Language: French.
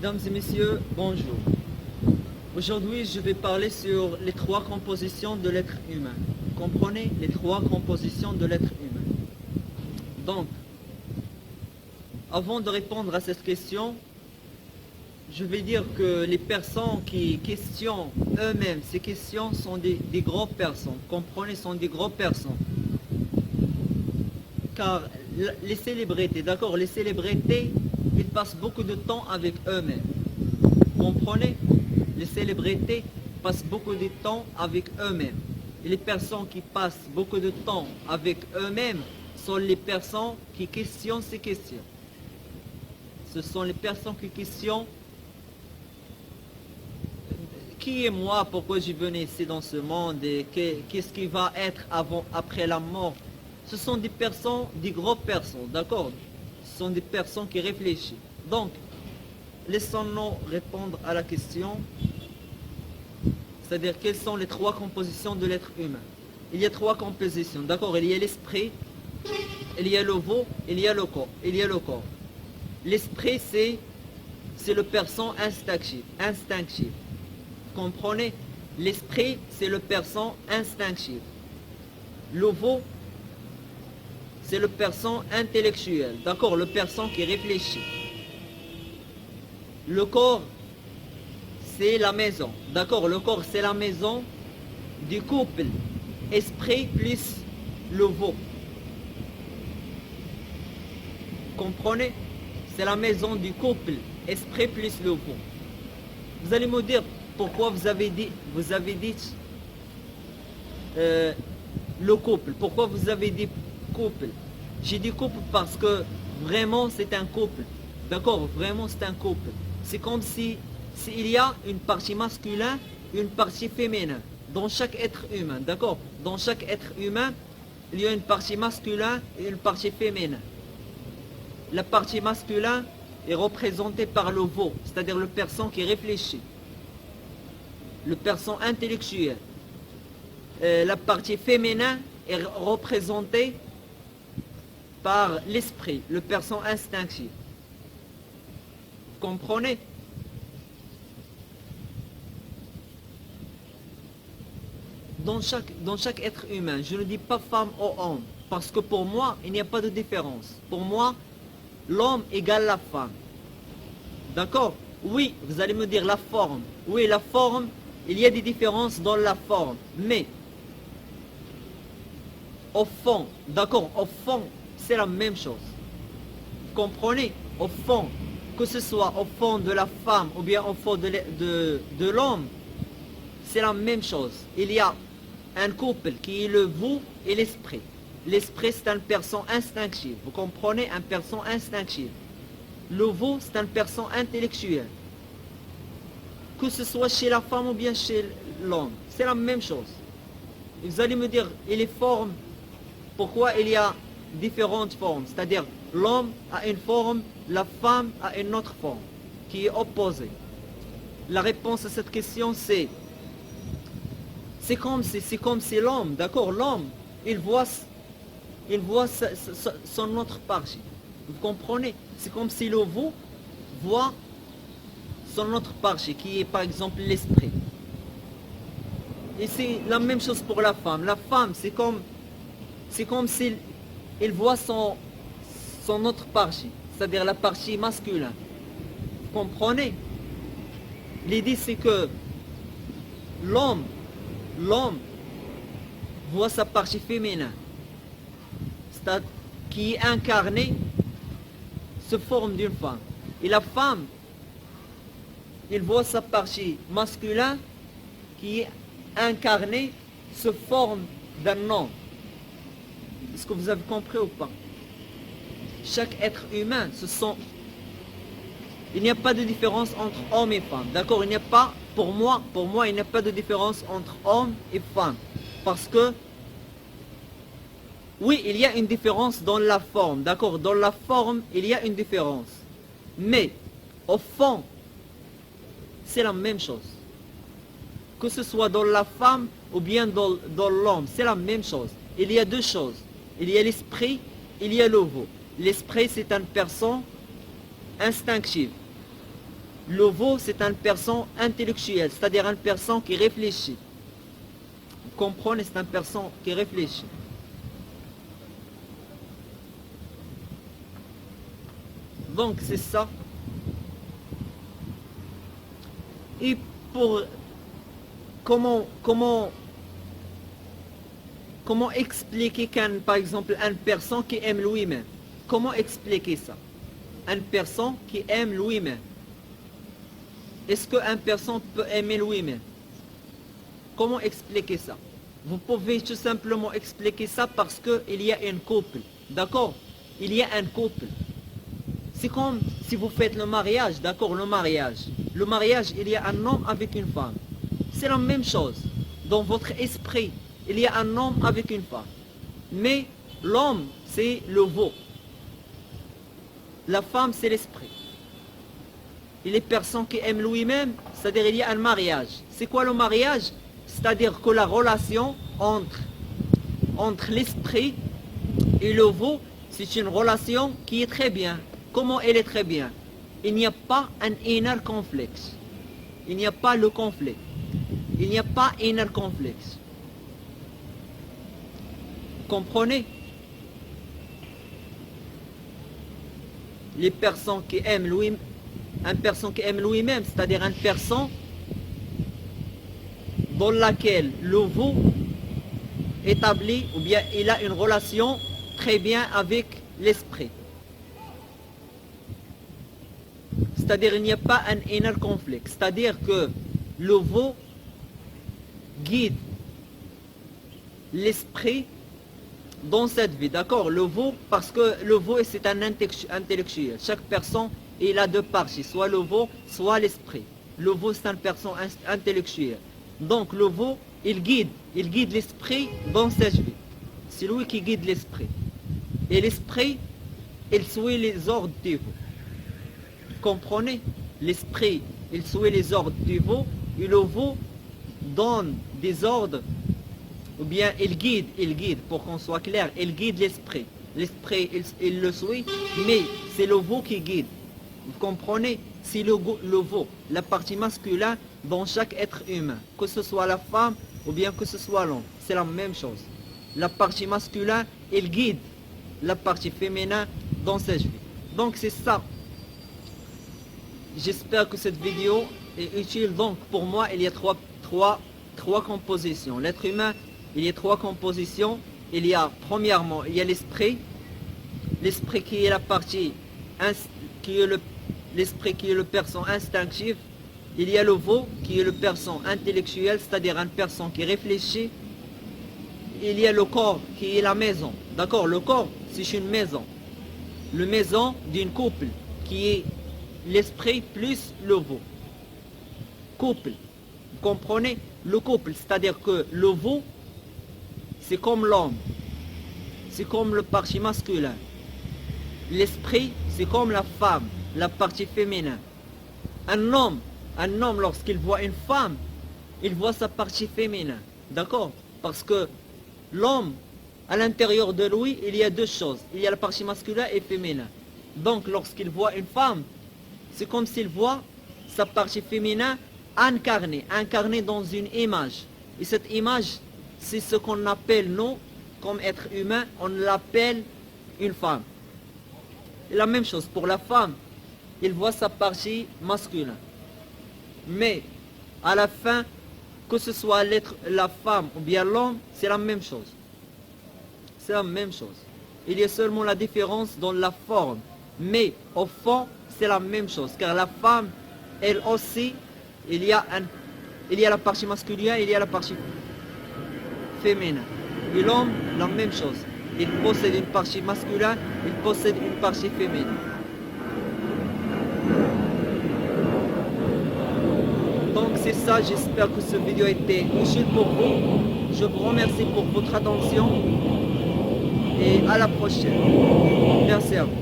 Mesdames et messieurs, bonjour. Aujourd'hui, je vais parler sur les trois compositions de l'être humain. Comprenez les trois compositions de l'être humain. Donc, avant de répondre à cette question, je vais dire que les personnes qui questionnent eux-mêmes ces questions sont des grandes personnes. Comprenez, sont des grandes personnes. Car les célébrités, d'accord, les célébrités, ils passent beaucoup de temps avec eux-mêmes. Comprenez? Les célébrités passent beaucoup de temps avec eux-mêmes. Et les personnes qui passent beaucoup de temps avec eux-mêmes sont les personnes qui questionnent ces questions. Ce sont les personnes qui questionnent qui est moi, pourquoi je venais ici dans ce monde et qu'est-ce qui va être après la mort. Ce sont des personnes, des grandes personnes, d'accord? Ce sont des personnes qui réfléchissent. Donc, laissons-nous répondre à la question, c'est-à-dire quelles sont les trois compositions de l'être humain. Il y a trois compositions, d'accord? Il y a l'esprit, il y a le veau, il y a le corps. L'esprit, c'est le person instinctif. Vous comprenez? L'esprit, c'est le person instinctif. Le veau, c'est le person intellectuel, d'accord? Le person qui réfléchit. Le corps, c'est la maison, d'accord? Le corps, c'est la maison du couple. Esprit plus le veau. Comprenez? C'est la maison du couple. Esprit plus le veau. Vous allez me dire pourquoi vous avez dit le couple. Pourquoi vous avez dit couple? J'ai dit couple parce que vraiment c'est un couple. D'accord? Vraiment c'est un couple. C'est comme si il y a une partie masculine et une partie féminine dans chaque être humain. D'accord? Dans chaque être humain, il y a une partie masculine et une partie féminine. La partie masculine est représentée par le veau, c'est-à-dire le person qui réfléchit. Le person intellectuel. La partie féminin est représentée par l'esprit, le person instinctif. Vous comprenez? Dans chaque être humain, je ne dis pas femme ou homme, parce que pour moi, il n'y a pas de différence. Pour moi, l'homme égale la femme. D'accord? Oui, vous allez me dire la forme. Oui, la forme, il y a des différences dans la forme. Mais, au fond, d'accord, au fond, c'est la même chose. Vous comprenez? Au fond, que ce soit au fond de la femme ou bien au fond de l'homme, c'est la même chose. Il y a un couple qui est le vous et l'esprit. L'esprit, c'est une personne instinctive. Vous comprenez? Une personne instinctive. Le vous, c'est une personne intellectuelle. Que ce soit chez la femme ou bien chez l'homme, c'est la même chose. Et vous allez me dire, et les formes, pourquoi il y a différentes formes? C'est-à-dire, l'homme a une forme, la femme a une autre forme, qui est opposée. La réponse à cette question, c'est comme si l'homme, d'accord, l'homme, il voit son autre partie. Vous comprenez? C'est comme si le vous voit son autre partie, qui est par exemple l'esprit. Et c'est la même chose pour la femme. La femme, c'est comme s'il voit son autre partie, c'est-à-dire la partie masculine. Vous comprenez? L'idée, c'est que l'homme voit sa partie féminine, c'est-à-dire qui est incarnée, se forme d'une femme. Et la femme, il voit sa partie masculine qui est incarnée, se forme d'un homme. Est-ce que vous avez compris ou pas? Chaque être humain, il n'y a pas de différence entre homme et femme. D'accord? Il n'y a pas, pour moi, il n'y a pas de différence entre homme et femme. Parce que, oui, il y a une différence dans la forme. D'accord? Dans la forme, il y a une différence. Mais, au fond, c'est la même chose. Que ce soit dans la femme ou bien dans l'homme, c'est la même chose. Il y a deux choses. Il y a l'esprit, il y a le veau. L'esprit, c'est une personne instinctive. Le veau, c'est une personne intellectuelle, c'est-à-dire une personne qui réfléchit. Vous comprenez, c'est une personne qui réfléchit. Donc, c'est ça. Et pour comment expliquer qu'un, par exemple, une personne qui aime lui-même? Comment expliquer ça? Une personne qui aime lui-même. Est-ce qu'une personne peut aimer lui-même? Comment expliquer ça? Vous pouvez tout simplement expliquer ça parce qu'il y a un couple. D'accord? Il y a un couple. C'est comme si vous faites le mariage, d'accord? Le mariage, il y a un homme avec une femme. C'est la même chose. Dans votre esprit, il y a un homme avec une femme. Mais l'homme, c'est le veau. La femme, c'est l'esprit. Et les personnes qui aiment lui-même, c'est-à-dire il y a un mariage. C'est quoi le mariage? C'est-à-dire que la relation entre l'esprit et le veau, c'est une relation qui est très bien. Comment elle est très bien? Il n'y a pas un inner complexe. Il n'y a pas le conflit. Il n'y a pas inner complexe. Comprenez? Les personnes qui aiment lui-même, une personne qui aime lui-même, c'est-à-dire une personne dans laquelle le veau établit, ou bien il a une relation très bien avec l'esprit. C'est-à-dire il n'y a pas un inner conflict. C'est-à-dire que le veau guide l'esprit dans cette vie. D'accord? Le veau, parce que le veau c'est un intellectuel. Chaque personne, il a deux parties, soit le veau, soit l'esprit. Le veau c'est une personne intellectuelle. Donc le veau, il guide l'esprit dans cette vie. C'est lui qui guide l'esprit. Et l'esprit, il suit les ordres du veau. Comprenez? L'esprit, il suit les ordres du veau, et le veau donne des ordres, ou bien il guide, pour qu'on soit clair, il guide l'esprit. L'esprit, il le suit, mais c'est le veau qui guide. Vous comprenez? C'est le veau, la partie masculine dans chaque être humain, que ce soit la femme ou bien que ce soit l'homme, c'est la même chose. La partie masculine, il guide la partie féminin dans sa vie. Donc c'est ça. J'espère que cette vidéo est utile. Donc pour moi, il y a trois compositions. L'être humain, il y a trois compositions. Il y a premièrement, il y a l'esprit. L'esprit qui est la partie, l'esprit qui est le personne instinctive. Il y a le veau qui est le personne intellectuel, c'est-à-dire une personne qui réfléchit. Il y a le corps qui est la maison. D'accord? Le corps, c'est une maison. Le maison d'une couple qui est l'esprit plus le veau. Couple. Vous comprenez? Le couple, c'est-à-dire que le veau, c'est comme l'homme. C'est comme le parti masculin. L'esprit, c'est comme la femme, la partie féminin. Un homme, lorsqu'il voit une femme, il voit sa partie féminin. D'accord? Parce que l'homme, à l'intérieur de lui, il y a deux choses. Il y a la partie masculine et féminin. Donc, lorsqu'il voit une femme, c'est comme s'il voit sa partie féminin incarnée dans une image. Et cette image, c'est ce qu'on appelle, nous, comme être humain, on l'appelle une femme. Et la même chose pour la femme, il voit sa partie masculine. Mais, à la fin, que ce soit la femme ou bien l'homme, c'est la même chose. C'est la même chose. Il y a seulement la différence dans la forme. Mais, au fond, c'est la même chose. Car la femme, elle aussi, il y a la partie masculine, il y a la partie féminine. Et l'homme, la même chose. Il possède une partie masculine, il possède une partie féminine. Donc c'est ça, j'espère que cette vidéo a été utile pour vous. Je vous remercie pour votre attention et à la prochaine. Merci à vous.